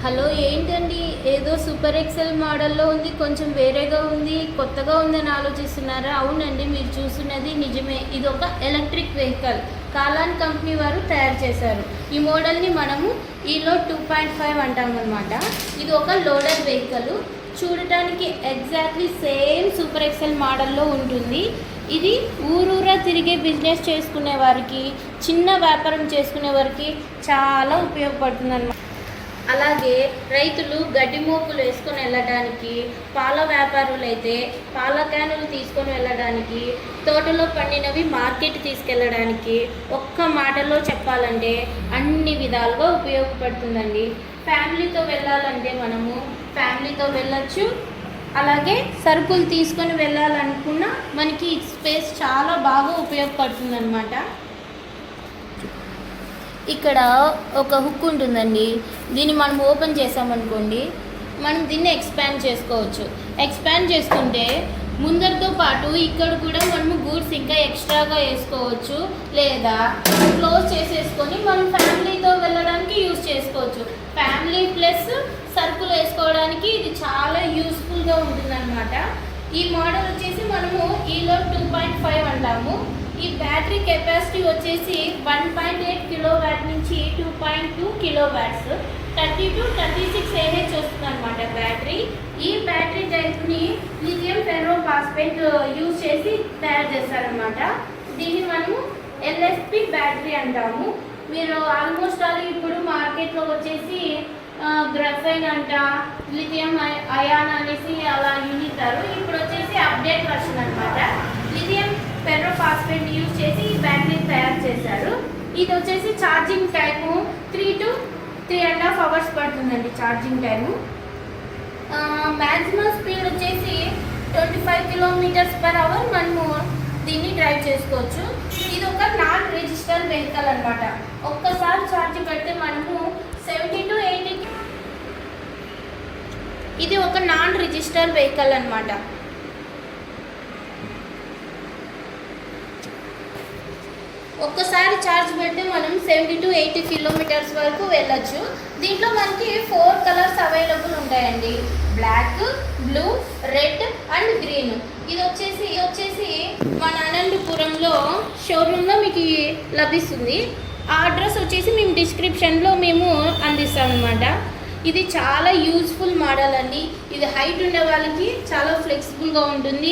Hello ఏంటండి, ఏదో super XL మోడల్లో ఉంది, కొంచెం వేరేగా ఉంది, కొత్తగా ఉందని ఆలోచిస్తున్నారా? అవునండి, మీరు చూస్తున్నది నిజమే. ఇది ఒక ఎలక్ట్రిక్ వెహికల్ కాలాన్ కంపెనీ వారు తయారు చేశారు. ఈ మోడల్ని మనము ఈలో 2.5 అంటామన్నమాట. ఇది ఒక లోడర్ వెహికల్. చూడటానికి ఎగ్జాక్ట్లీ సేమ్ సూపర్ ఎక్సెల్ మోడల్లో ఉంటుంది. ఇది ఊరూరా తిరిగే బిజినెస్ చేసుకునే వారికి, చిన్న వ్యాపారం చేసుకునే వారికి చాలా ఉపయోగపడుతుంది అన్నమాట. అలాగే రైతులు గడ్డి మోపులు వేసుకొని వెళ్ళడానికి, పాల వ్యాపారులు అయితే పాల క్యానులు తీసుకొని వెళ్ళడానికి, తోటలో పండినవి మార్కెట్ తీసుకెళ్ళడానికి, ఒక్క మాటలో చెప్పాలంటే అన్ని విధాలుగా ఉపయోగపడుతుందండి. ఫ్యామిలీతో వెళ్ళాలంటే మనము ఫ్యామిలీతో వెళ్ళొచ్చు. అలాగే సరుకులు తీసుకొని వెళ్ళాలనుకున్నా మనకి స్పేస్ చాలా బాగా ఉపయోగపడుతుంది అన్నమాట. ఇక్కడ ఒక హుక్ ఉంటుందండి. దీన్ని మనం ఓపెన్ చేసామనుకోండి, మనం దీన్ని ఎక్స్పాండ్ చేసుకోవచ్చు. ఎక్స్పాండ్ చేసుకుంటే ముందరితో పాటు ఇక్కడ కూడా మనము గూడ్స్ ఇంకా ఎక్స్ట్రాగా వేసుకోవచ్చు, లేదా క్లోజ్ చేసేసుకొని మనం ఫ్యామిలీతో వెళ్ళడానికి యూజ్ చేసుకోవచ్చు. ఫ్యామిలీ ప్లస్ సరుకులు వేసుకోవడానికి ఇది చాలా యూస్ఫుల్గా ఉంటుందన్నమాట. ఈ మోడల్ వచ్చేసి మనము ఈలో 2.5 అంటాము. ఈ బ్యాటరీ కెపాసిటీ వచ్చేసి 1.8 కిలోవాట్ నుంచి 2.2 కిలోవాట్స్, 30 to 36 AH వస్తుంది అనమాట బ్యాటరీ. ఈ బ్యాటరీ టైప్ని లిథియం ఫెర్రో ఫాస్ఫేట్ యూజ్ చేసి తయారు చేస్తారనమాట. దీన్ని మనము LFP బ్యాటరీ అంటాము. మీరు ఆల్మోస్ట్ ఆల్ ఇప్పుడు మార్కెట్లో వచ్చేసి గ్రఫైన్ అంట, లిథియం అయాన్ అనేసి అలా యూనితారు. ఇప్పుడు వచ్చేసి అప్డేట్ వర్షన్ అనమాట. లిథియం ఫెర్రో ఫాస్ఫేట్ యూజ్ చేసి ఈ బ్యాటరీని తయారు చేశారు. ఇది వచ్చేసి ఛార్జింగ్ టైము 3 to 3.5 అవర్స్ పడుతుందండి ఛార్జింగ్ టైము. మ్యాక్సిమం స్పీడ్ వచ్చేసి 25 km/h మనము దీన్ని డ్రైవ్ చేసుకోవచ్చు. ఇది ఒక నాన్ రిజిస్టర్ వెహికల్ అనమాట. ఒక్కసారి ఛార్జ్ పెడితే మనము 70 to 80. ఇది ఒక నాన్ రిజిస్టర్ వెహికల్ అనమాట. ఒక్కసారి ఛార్జ్ పెడితే మనం 70 to 80 కిలోమీటర్స్ వరకు వెళ్ళొచ్చు. దీంట్లో మనకి 4 కలర్స్ అవైలబుల్ ఉంటాయండి: black, blue, red and green. ఇది వచ్చేసి మన అనంతపురంలో షోరూంలో మీకు లభిస్తుంది. ఆ అడ్రస్ వచ్చేసి మేము డిస్క్రిప్షన్లో అందిస్తామన్నమాట. ఇది చాలా యూజ్ఫుల్ మోడల్ అండి. ఇది హైట్ ఉండే వాళ్ళకి చాలా ఫ్లెక్సిబుల్గా ఉంటుంది.